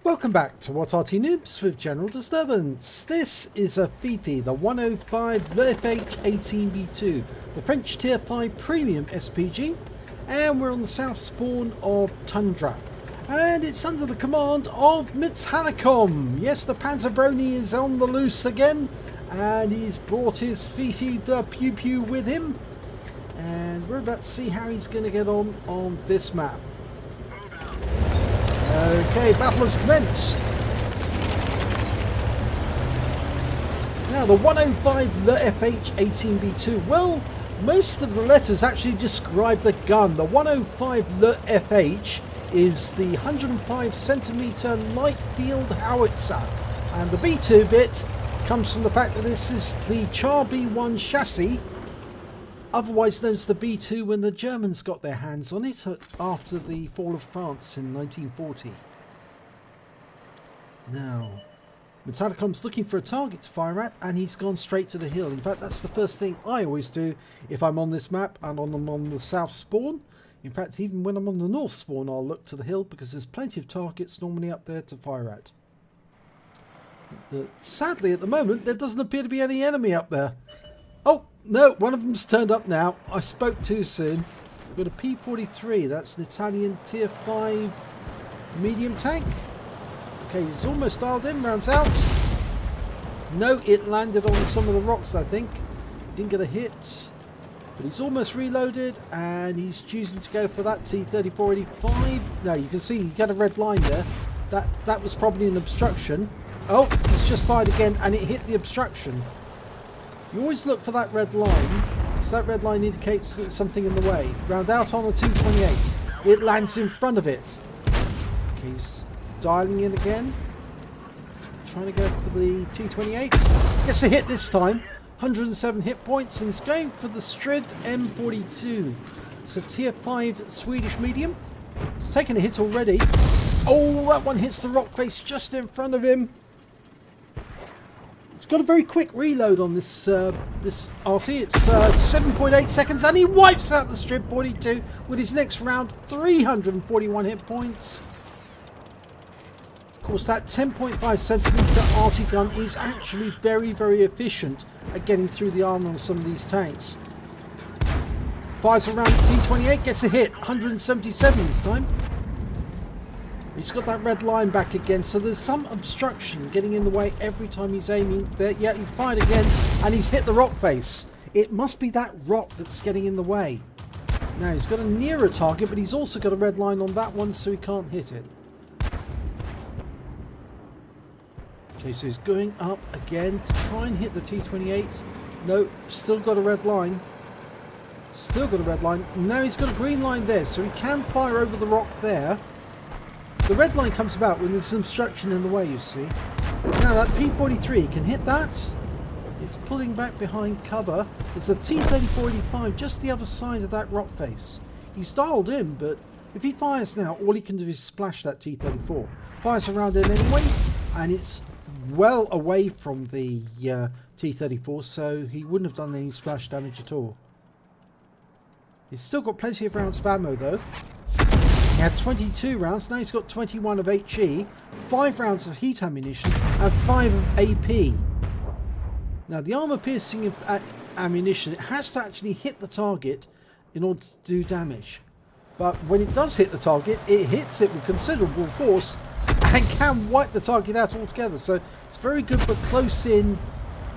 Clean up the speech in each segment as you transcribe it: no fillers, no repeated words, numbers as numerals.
Welcome back to What Arty Noobs with General Disturbance. This is a Fifi, the 105 leFH18B2, the French Tier 5 Premium SPG, and we're on the south spawn of Tundra. And it's under the command of Metallicom. Yes, the Panzerbroni is on the loose again, and he's brought his Fifi the Pew Pew with him. And we're about to see how he's going to get on this map. Okay, battle has commenced. Now the 105 leFH18B2. Well, most of the letters actually describe the gun. The 105 leFH is the 105cm light field howitzer, and the B2 bit comes from the fact that this is the Char B1 chassis, otherwise known as the B2, when the Germans got their hands on it after the fall of France in 1940. Now, Metallicom's looking for a target to fire at, and he's gone straight to the hill. In fact, that's the first thing I always do if I'm on this map and I'm on the south spawn. In fact, even when I'm on the north spawn, I'll look to the hill because there's plenty of targets normally up there to fire at. Sadly, at the moment, there doesn't appear to be any enemy up there. Oh! No, one of them's turned up now. I spoke too soon. We've got a P-43. That's an Italian Tier 5 medium tank. Okay, he's almost dialed in. Rounds out. No, it landed on some of the rocks, I think. Didn't get a hit. But he's almost reloaded, and he's choosing to go for that T-3485. No, you can see he got a red line there. That was probably an obstruction. Oh, he's just fired again, and it hit the obstruction. You always look for that red line, because that red line indicates that there's something in the way. Round out on the T-28. It lands in front of it. Okay, he's dialing in again. Trying to go for the T-28. Gets a hit this time. 107 hit points, and he's going for the Strid M42. It's a Tier 5 Swedish medium. It's taken a hit already. Oh, that one hits the rock face just in front of him. It's got a very quick reload on this Arty. It's 7.8 seconds, and he wipes out the Strid 42 with his next round. 341 hit points. Of course, that 10.5cm Arty gun is actually very, very efficient at getting through the armor on some of these tanks. Fires around the T-28, gets a hit. 177 this time. He's got that red line back again, so there's some obstruction getting in the way every time he's aiming there. Yeah, he's fired again, and he's hit the rock face. It must be that rock that's getting in the way. Now, he's got a nearer target, but he's also got a red line on that one, so he can't hit it. Okay, so he's going up again to try and hit the T-28. No, still got a red line. Still got a red line. Now he's got a green line there, so he can fire over the rock there. The red line comes about when there's some obstruction in the way, you see. Now that P-43 can hit that. It's pulling back behind cover. There's a T-3485 just the other side of that rock face. He's dialed in, but if he fires now, all he can do is splash that T-34. Fires around it anyway, and it's well away from the T-34, so he wouldn't have done any splash damage at all. He's still got plenty of rounds of ammo though. He had 22 rounds, now he's got 21 of HE, 5 rounds of heat ammunition, and 5 of AP. Now the armor piercing ammunition, it has to actually hit the target in order to do damage. But when it does hit the target, it hits it with considerable force and can wipe the target out altogether. So it's very good for close-in,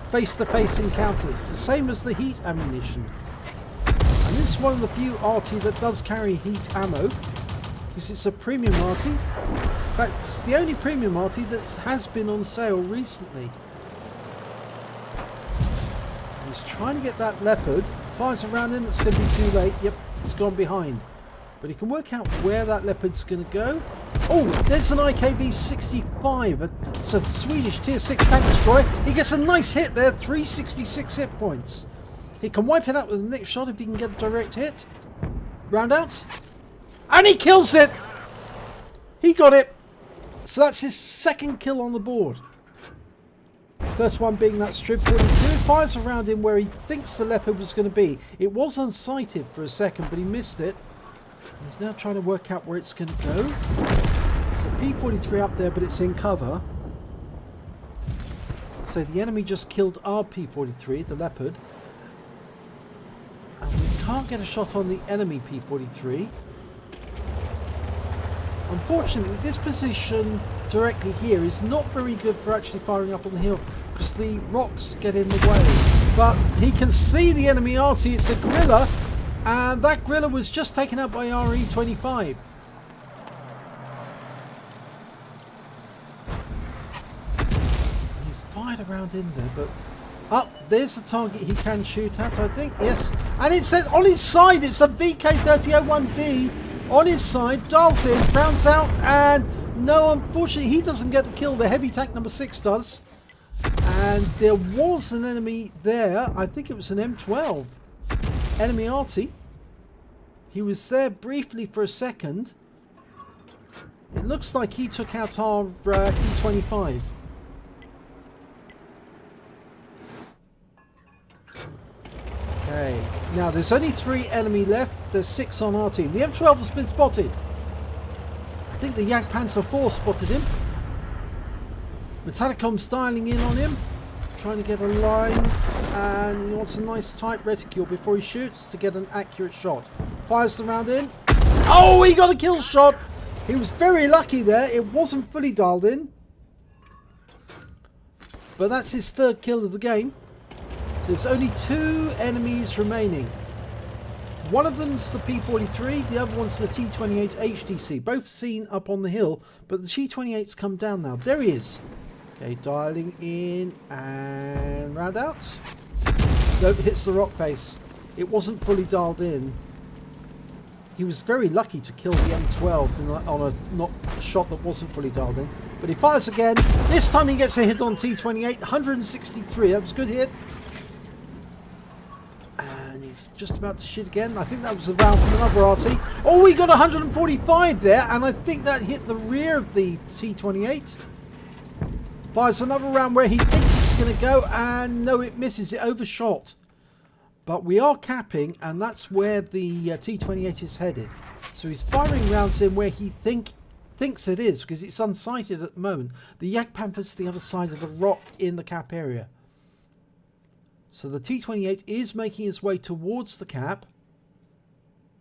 face-to-face encounters. The same as the heat ammunition. And this is one of the few Arty that does carry heat ammo, because it's a premium Arty. In fact, it's the only premium Arty that has been on sale recently. He's trying to get that Leopard. Fires around in, it's going to be too late. Yep, it's gone behind. But he can work out where that Leopard's going to go. Oh, there's an IKV-65. It's a Swedish Tier 6 tank destroyer. He gets a nice hit there, 366 hit points. He can wipe it out with the next shot if he can get a direct hit. Round out. And he kills it! He got it! So that's his second kill on the board. First one being that Strid 42. Fires around him where he thinks the Leopard was going to be. It was unsighted for a second, but he missed it. He's now trying to work out where it's going to go. It's So P-43 up there, but it's in cover. So the enemy just killed our P-43, the Leopard. And we can't get a shot on the enemy P-43. Unfortunately, this position directly here is not very good for actually firing up on the hill because the rocks get in the way. But he can see the enemy Arty. It's a gorilla, and that gorilla was just taken out by RE-25. He's fired around in there, but up there's the target he can shoot at, I think. Yes, and it's on his side. It's a VK3001D. On his side, dials in, rounds out, and no, unfortunately he doesn't get the kill. The heavy tank number 6 does. And there was an enemy there. I think it was an M12. Enemy Arty. He was there briefly for a second. It looks like he took out our E25. Okay, now there's only 3 enemy left. There's 6 on our team. The M12 has been spotted. I think the Jagdpanzer 4 spotted him. Metallicom styling in on him, trying to get a line, and he wants a nice tight reticule before he shoots to get an accurate shot. Fires the round in. Oh, he got a kill shot. He was very lucky there. It wasn't fully dialed in, but that's his 3rd kill of the game. There's only 2 enemies remaining. One of them's the P-43, the other one's the T-28 HDC. Both seen up on the hill, but the T-28's come down now. There he is. Okay, dialing in and round out. Nope, hits the rock face. It wasn't fully dialed in. He was very lucky to kill the M12 on a shot that wasn't fully dialed in. But he fires again. This time he gets a hit on T-28. 163. That was a good hit. He's just about to shoot again. I think that was a round from another Arty. Oh, he got 145 there, and I think that hit the rear of the T-28. Fires another round where he thinks it's going to go, and no, it misses. It overshot. But we are capping, and that's where the T-28 is headed. So he's firing rounds in where he thinks it is, because it's unsighted at the moment. The Jagdpanther's the other side of the rock in the cap area. So the T-28 is making his way towards the cap.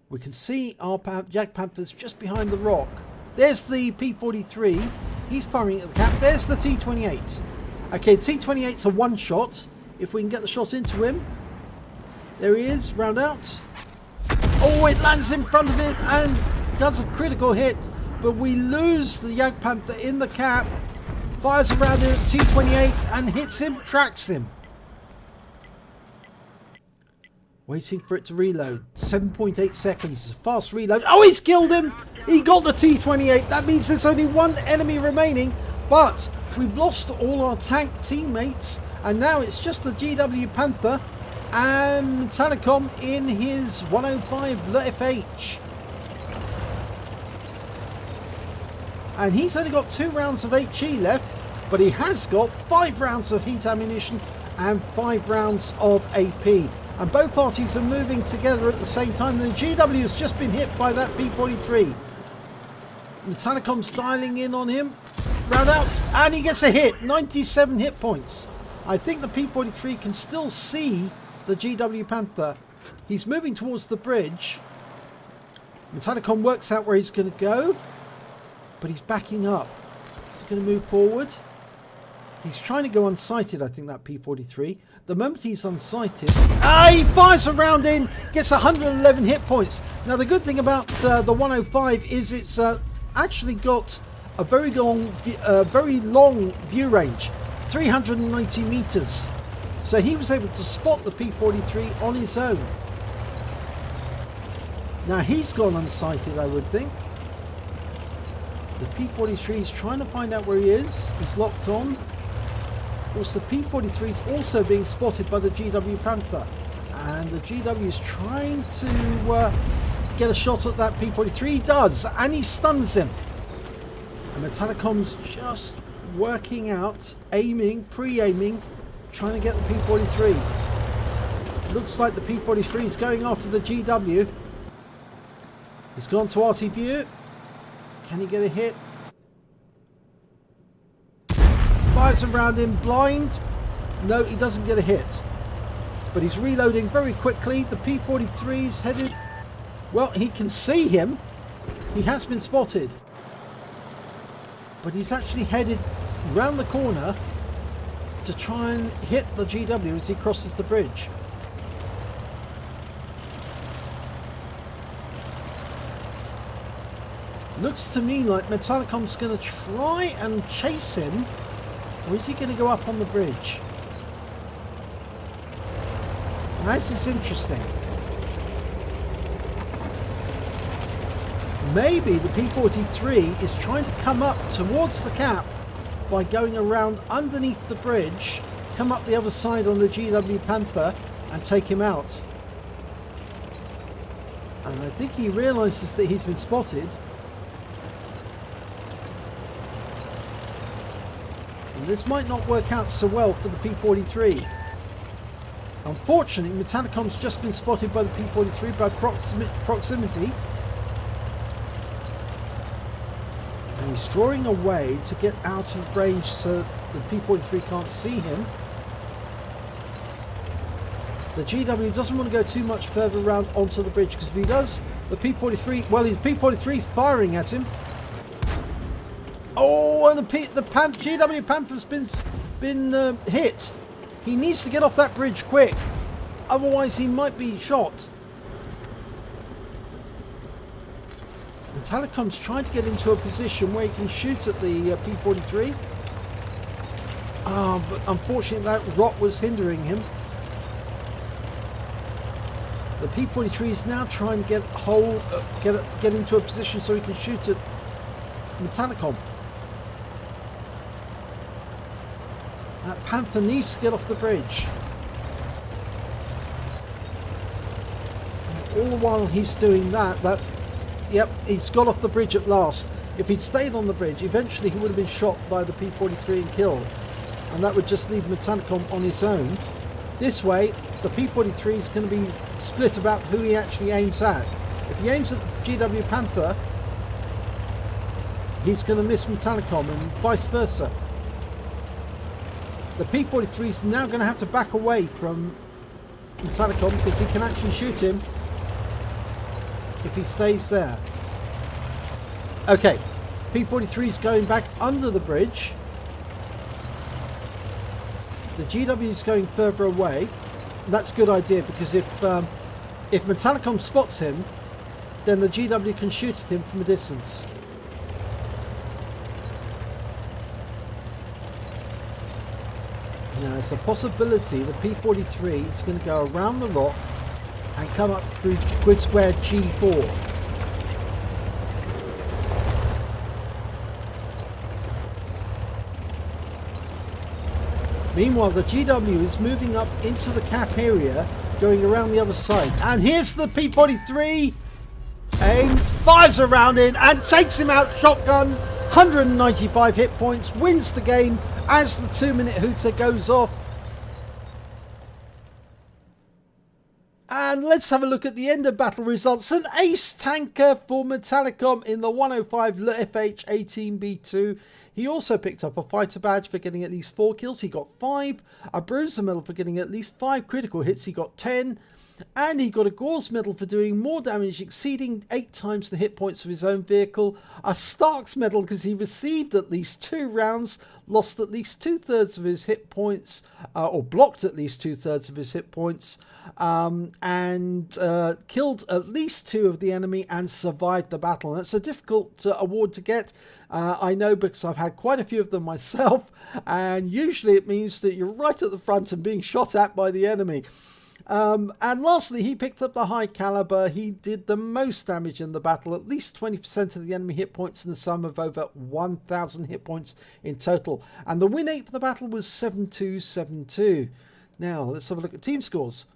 We can see our Jagdpanther's just behind the rock. There's the P-43. He's firing at the cap. There's the T-28. Okay, T-28's a one-shot. If we can get the shot into him. There he is, round out. Oh, it lands in front of him and does a critical hit. But we lose the Jagdpanther in the cap. Fires around it at T-28 and hits him, tracks him. Waiting for it to reload. 7.8 seconds. Fast reload. Oh, he's killed him! He got the T-28. That means there's only 1 enemy remaining. But we've lost all our tank teammates. And now it's just the GW Panther and Metallicom in his 105 leFH. And he's only got 2 rounds of HE left. But he has got 5 rounds of heat ammunition and 5 rounds of AP. And both Artys are moving together at the same time. The GW has just been hit by that P-43. Metallicom styling in on him. Round out. And he gets a hit. 97 hit points. I think the P-43 can still see the GW Panther. He's moving towards the bridge. Metallicom works out where he's going to go. But he's backing up. Is he going to move forward? He's trying to go unsighted, I think, that P-43. The moment he's unsighted, he fires a round in, gets 111 hit points. Now, the good thing about the 105 is it's actually got a very long view range, 390 meters. So he was able to spot the P-43 on his own. Now, he's gone unsighted, I would think. The P-43 is trying to find out where he is. He's locked on. Of course, the P-43 is also being spotted by the GW Panther, and the GW is trying to get a shot at that P-43. He does, and he stuns him. And Metallicom's just working out, aiming, pre-aiming, trying to get the P-43. Looks like the P-43 is going after the GW. He's gone to Arty view. Can he get a hit? fires around him, blind. No, he doesn't get a hit. But he's reloading very quickly. The P-43's headed... Well, he can see him. He has been spotted. But he's actually headed round the corner to try and hit the GW as he crosses the bridge. Looks to me like Metallicom's going to try and chase him, or is he going to go up on the bridge? Now, this is interesting. Maybe the P-43 is trying to come up towards the cap by going around underneath the bridge, come up the other side on the GW Panther and take him out. And I think he realises that he's been spotted. And this might not work out so well for the P-43. Unfortunately, Metallicom's just been spotted by the P-43 by proximity. And he's drawing away to get out of range so the P-43 can't see him. The GW doesn't want to go too much further around onto the bridge, because if he does, the P-43... Well, his P-43 is firing at him. Oh, and the GW Panther's been hit. He needs to get off that bridge quick. Otherwise, he might be shot. Metallicom's trying to get into a position where he can shoot at the P-43. But unfortunately that rock was hindering him. The P-43 is now trying to get into a position so he can shoot at Metallicom. That Panther needs to get off the bridge. And all the while he's doing that, yep, he's got off the bridge at last. If he'd stayed on the bridge, eventually he would have been shot by the P-43 and killed. And that would just leave Metallicom on his own. This way, the P-43 is going to be split about who he actually aims at. If he aims at the GW Panther, he's going to miss Metallicom, and vice versa. The P-43 is now going to have to back away from Metallicom because he can actually shoot him if he stays there. Okay, P-43 is going back under the bridge. The GW is going further away. That's a good idea, because if Metallicom spots him, then the GW can shoot at him from a distance. Now, it's a possibility the P-43 is going to go around the rock and come up through grid square G4. Meanwhile, the GW is moving up into the cap area, going around the other side. And here's the P-43. Aims, fires around it, and takes him out shotgun. 195 hit points, wins the game as the 2-minute hooter goes off. And let's have a look at the end of battle results. An ace tanker for Metallicom in the 105 leFH18B2. He also picked up a fighter badge for getting at least 4 kills. He got 5. A bruiser medal for getting at least 5 critical hits. He got 10. And he got a Gore's medal for doing more damage, exceeding 8 times the hit points of his own vehicle. A Stark's medal because he received at least 2 rounds, lost at least 2/3 of his hit points, or blocked at least 2/3 of his hit points, and killed at least 2 of the enemy and survived the battle. And it's a difficult award to get. I know, because I've had quite a few of them myself, and usually it means that you're right at the front and being shot at by the enemy. And lastly, he picked up the high caliber. He did the most damage in the battle, at least 20% of the enemy hit points in the sum of over 1,000 hit points in total. And the win rate for the battle was 7-2-7-2. Now, let's have a look at team scores.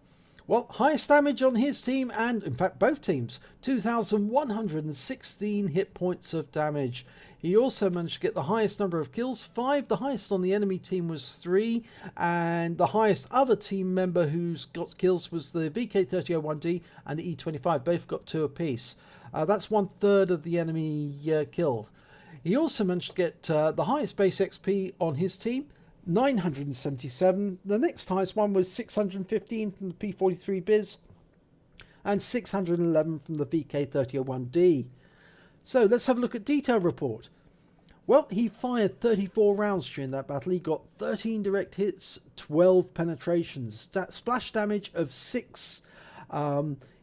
Well, highest damage on his team, and in fact both teams, 2,116 hit points of damage. He also managed to get the highest number of kills, 5. The highest on the enemy team was 3. And the highest other team member who's got kills was the VK3001D and the E25. Both got 2 apiece. That's 1/3 of the enemy killed. He also managed to get the highest base XP on his team, 977. The next highest one was 615 from the P43 Biz and 611 from the VK3001D. So let's have a look at detail report. Well, he fired 34 rounds during that battle. He got 13 direct hits, 12 penetrations, splash damage of 6.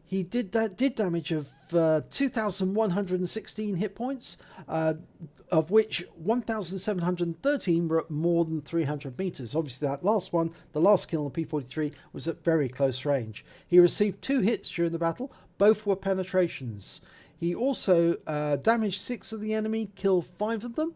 He did damage of 2,116 hit points, of which 1,713 were at more than 300 meters. Obviously, that last one, the last kill on the P43, was at very close range. He received 2 hits during the battle. Both were penetrations. He also damaged 6 of the enemy, killed 5 of them.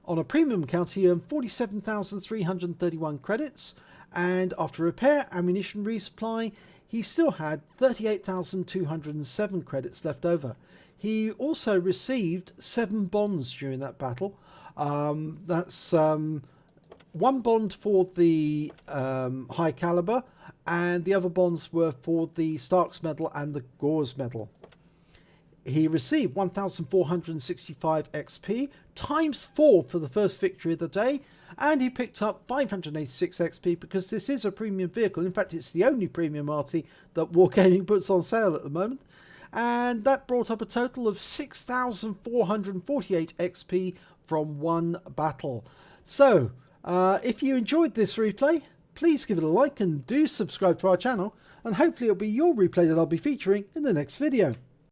On a premium account, he earned 47,331 credits, and after repair, ammunition resupply, he still had 38,207 credits left over. He also received 7 bonds during that battle. That's 1 bond for the High Calibre, and the other bonds were for the Stark's Medal and the Gore's Medal. He received 1,465 XP, times 4 for the first victory of the day, and he picked up 586 XP because this is a premium vehicle. In fact, it's the only premium Arty that Wargaming puts on sale at the moment. And that brought up a total of 6,448 XP from 1 battle. So, if you enjoyed this replay, please give it a like and do subscribe to our channel, and hopefully it'll be your replay that I'll be featuring in the next video.